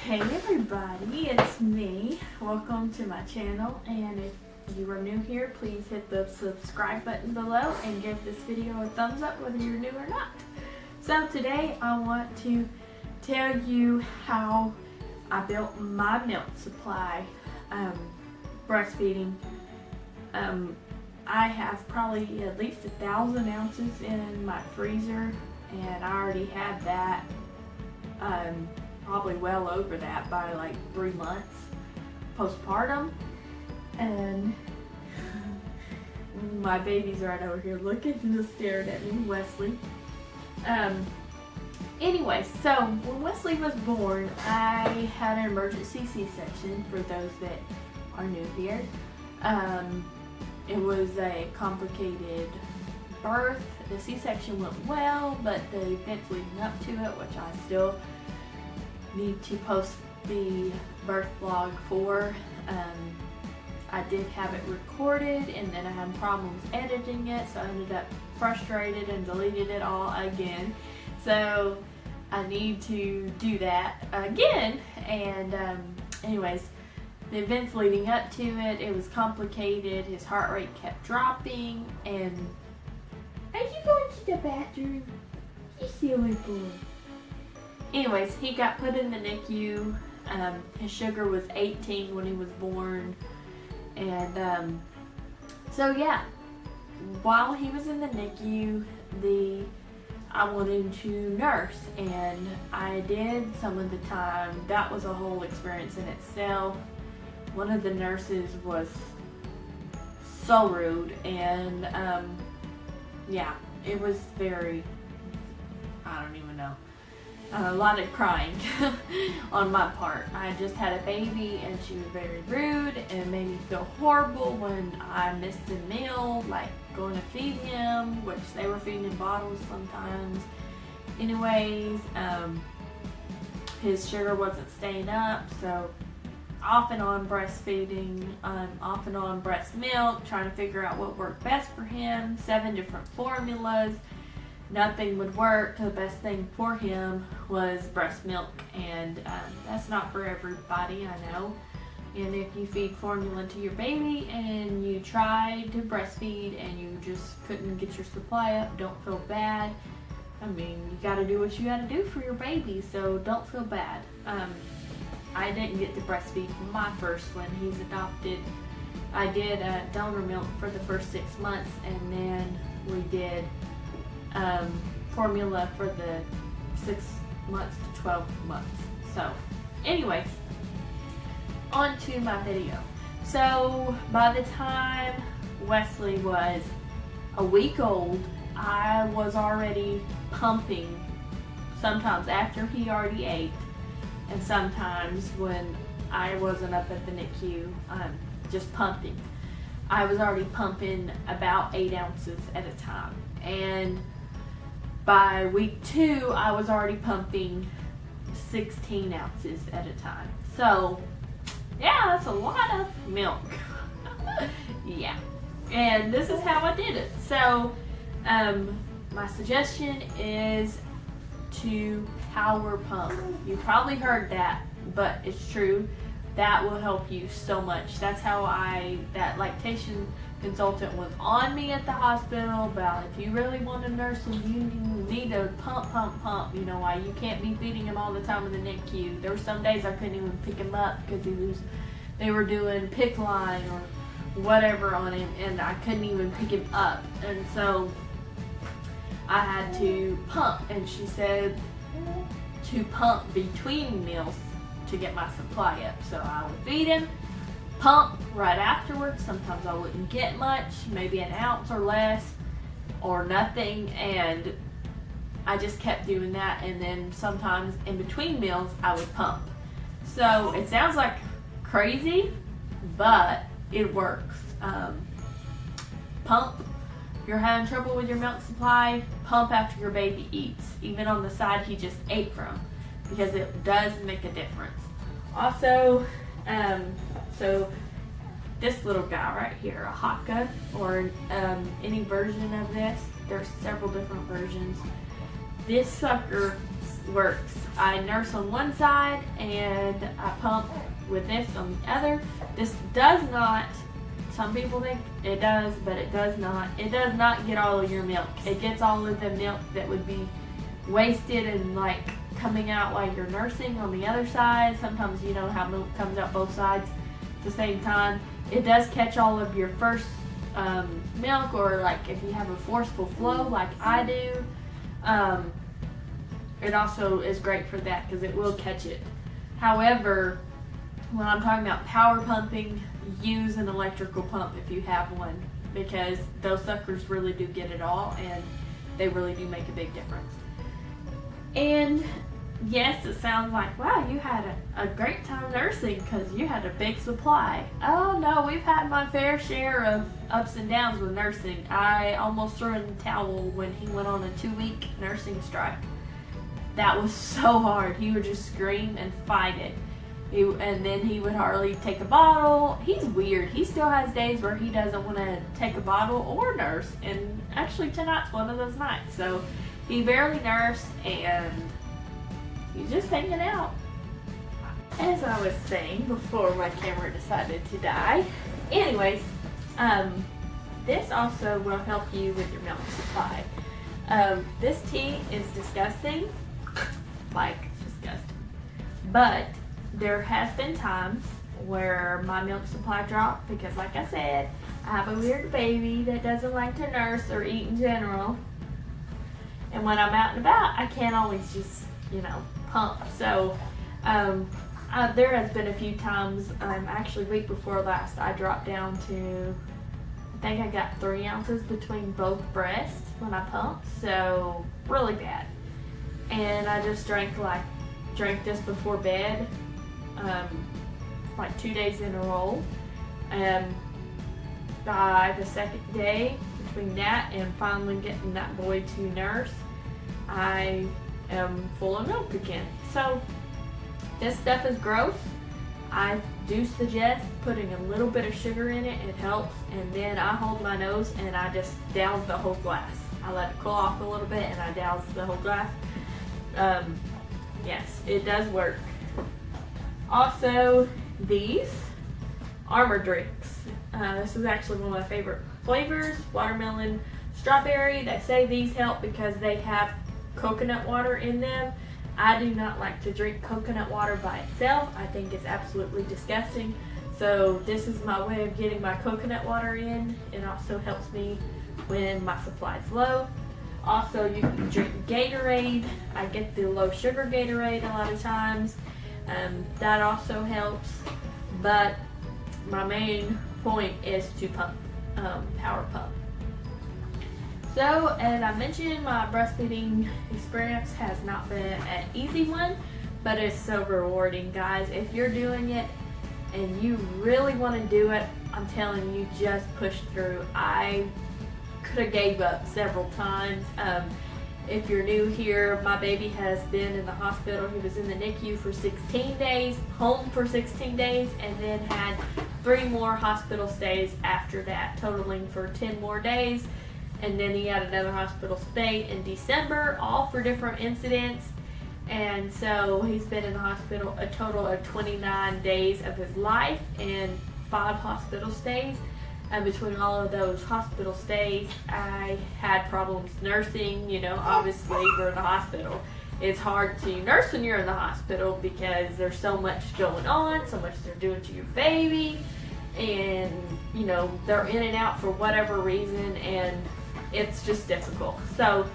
Hey everybody, it's me. Welcome to my channel, and if you are new here, please hit the subscribe button below and give this video a thumbs up whether you're new or not. So today I want to tell you how I built my milk supply breastfeeding. I have probably at least 1,000 ounces in my freezer, and I already had that probably well over that by like 3 months postpartum. And my baby's right over here looking and just staring at me, Wesley. Anyway, so when Wesley was born, I had an emergency C-section. For those that are new here, it was a complicated birth. The C-section went well, but the events leading up to it, which I still need to post the birth vlog for. I did have it recorded, and then I had problems editing it, so I ended up frustrated and deleted it all again. So I need to do that again. And anyways, the events leading up to it, it was complicated. His heart rate kept dropping. And are you going to the bathroom? You silly boy. Anyways, he got put in the NICU. His sugar was 18 when he was born. And so yeah, while he was in the NICU, I wanted to nurse, and I did some of the time. That was a whole experience in itself. One of the nurses was so rude, and yeah, it was very, I don't even know. A lot of crying on my part. I just had a baby, and she was very rude and made me feel horrible when I missed a meal, like going to feed him, which they were feeding in bottles sometimes. Anyways, his sugar wasn't staying up, so off and on breastfeeding, off and on breast milk, trying to figure out what worked best for him. 7 different formulas. Nothing would work. The best thing for him was breast milk, and that's not for everybody, I know. And if you feed formula to your baby and you tried to breastfeed and you just couldn't get your supply up, don't feel bad. I mean, you gotta do what you gotta do for your baby, so don't feel bad. I didn't get to breastfeed my first one. He's adopted. I did donor milk for the first 6 months, and then we did formula for the 6 months to 12 months. So anyways, on to my video. So by the time Wesley was a week old, I was already pumping, sometimes after he already ate, and sometimes when I wasn't up at the NICU, just pumping. I was already pumping about 8 ounces at a time, and by week 2, I was already pumping 16 ounces at a time. So yeah, that's a lot of milk. Yeah, and this is how I did it. So my suggestion is to power pump. You probably heard that, but it's true. That will help you so much. That's how that lactation consultant was on me at the hospital about, if you really want to nurse him, you need to pump. You know why? You can't be feeding him all the time in the NICU. There were some days I couldn't even pick him up because they were doing PICC line or whatever on him, and I couldn't even pick him up. And so I had to pump, and she said to pump between meals to get my supply up. So I would feed him, pump right afterwards. Sometimes I wouldn't get much, maybe an ounce or less or nothing, and I just kept doing that. And then sometimes in between meals I would pump. So it sounds like crazy, but it works. Pump if you're having trouble with your milk supply. Pump after your baby eats, even on the side he just ate from, because it does make a difference. Also, so this little guy right here, a Haka, or any version of this, there's several different versions. This sucker works. I nurse on one side and I pump with this on the other. This does not, some people think it does, but it does not. It does not get all of your milk. It gets all of the milk that would be wasted and like coming out while you're nursing on the other side. Sometimes you know how milk comes out both sides at the same time. It does catch all of your first milk, or like if you have a forceful flow like I do. It also is great for that because it will catch it. However, when I'm talking about power pumping, use an electrical pump if you have one, because those suckers really do get it all and they really do make a big difference. And yes, it sounds like, wow, you had a great time nursing because you had a big supply. Oh no, we've had my fair share of ups and downs with nursing. I almost threw in the towel when he went on a 2-week nursing strike. That was so hard. He would just scream and fight it. And then he would hardly take a bottle. He's weird. He still has days where he doesn't want to take a bottle or nurse. And actually tonight's one of those nights. So he barely nursed and he's just hanging out. As I was saying before my camera decided to die. Anyways, this also will help you with your milk supply. This tea is disgusting. Like, disgusting. But there has been times where my milk supply dropped because, like I said, I have a weird baby that doesn't like to nurse or eat in general. And when I'm out and about, I can't always just, pump. So there has been a few times, actually week before last, I dropped down to, I think I got 3 ounces between both breasts when I pumped. So really bad. And I just drank this before bed, like 2 days in a row. And by the second day, between that and finally getting that boy to nurse, I am full of milk again. So this stuff is gross. I do suggest putting a little bit of sugar in it. It helps. And then I hold my nose and I just douse the whole glass. I let it cool off a little bit and I douse the whole glass. Yes, it does work. Also, these Armor drinks. This is actually one of my favorite flavors, watermelon, strawberry. They say these help because they have coconut water in them. I do not like to drink coconut water by itself. I think it's absolutely disgusting. So this is my way of getting my coconut water in. It also helps me when my supply is low. Also, you can drink Gatorade. I get the low sugar Gatorade a lot of times. That also helps. But my main point is to pump, power pump. So, as I mentioned, my breastfeeding experience has not been an easy one, but it's so rewarding, guys. If you're doing it and you really want to do it, I'm telling you, just push through. I could have gave up several times. If you're new here, my baby has been in the hospital. He was in the NICU for 16 days, home for 16 days, and then had 3 more hospital stays after that, totaling for 10 more days. And then he had another hospital stay in December, all for different incidents. And so he's been in the hospital a total of 29 days of his life and 5 hospital stays. And between all of those hospital stays, I had problems nursing. You know, obviously we're in the hospital. It's hard to nurse when you're in the hospital because there's so much going on, so much they're doing to your baby. And, you know, they're in and out for whatever reason, and it's just difficult. So,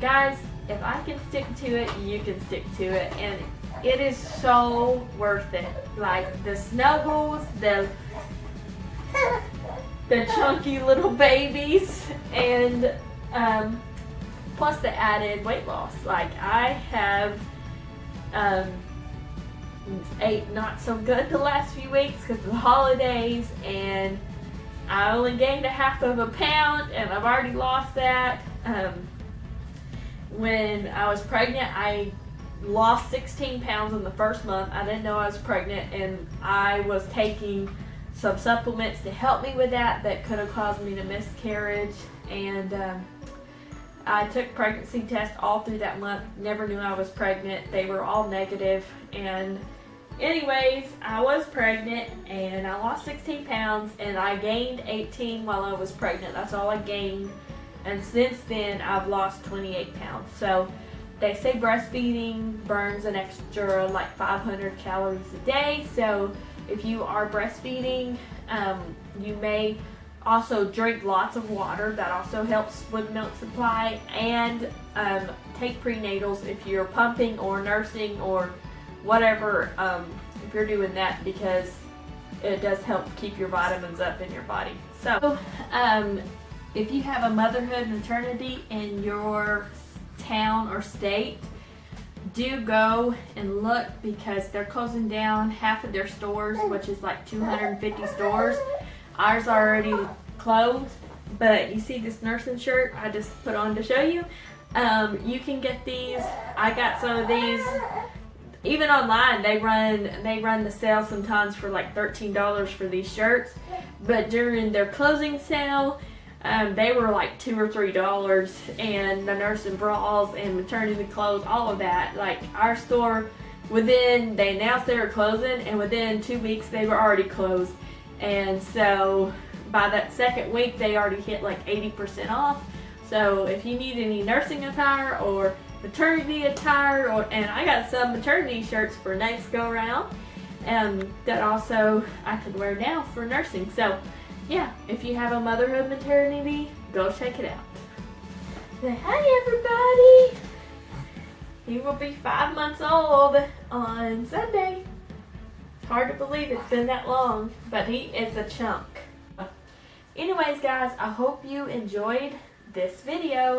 guys, if I can stick to it, you can stick to it. And it is so worth it. Like, the snuggles, the chunky little babies, and plus the added weight loss. Like, I have ate not so good the last few weeks because of the holidays, and I only gained a half of a pound, and I've already lost that. When I was pregnant, I lost 16 pounds in the first month. I didn't know I was pregnant, and I was taking some supplements to help me with that could have caused me to miscarriage. And I took pregnancy tests all through that month. Never knew I was pregnant. They were all negative. And anyways, I was pregnant and I lost 16 pounds and I gained 18 while I was pregnant. That's all I gained. And since then, I've lost 28 pounds. So they say breastfeeding burns an extra like 500 calories a day. So if you are breastfeeding, you may also drink lots of water. That also helps with milk supply. And take prenatals if you're pumping or nursing or whatever, if you're doing that, because it does help keep your vitamins up in your body. So if you have a motherhood maternity in your town or state, do go and look, because they're closing down half of their stores, which is like 250 stores. Ours are already closed, but you see this nursing shirt I just put on to show you. You can get these. I got some of these. Even online, they run the sale sometimes for like $13 for these shirts. But during their closing sale, they were like $2 or $3, and the nursing bras and maternity clothes, all of that. Like our store, they announced they were closing, and within 2 weeks they were already closed. And so by that second week, they already hit like 80% off. So if you need any nursing attire or maternity attire, and I got some maternity shirts for next go around, that also I could wear now for nursing. So yeah, if you have a motherhood maternity, go check it out. Say hi everybody. He will be 5 months old on Sunday. It's hard to believe it's been that long, but he is a chunk. Anyways guys, I hope you enjoyed this video.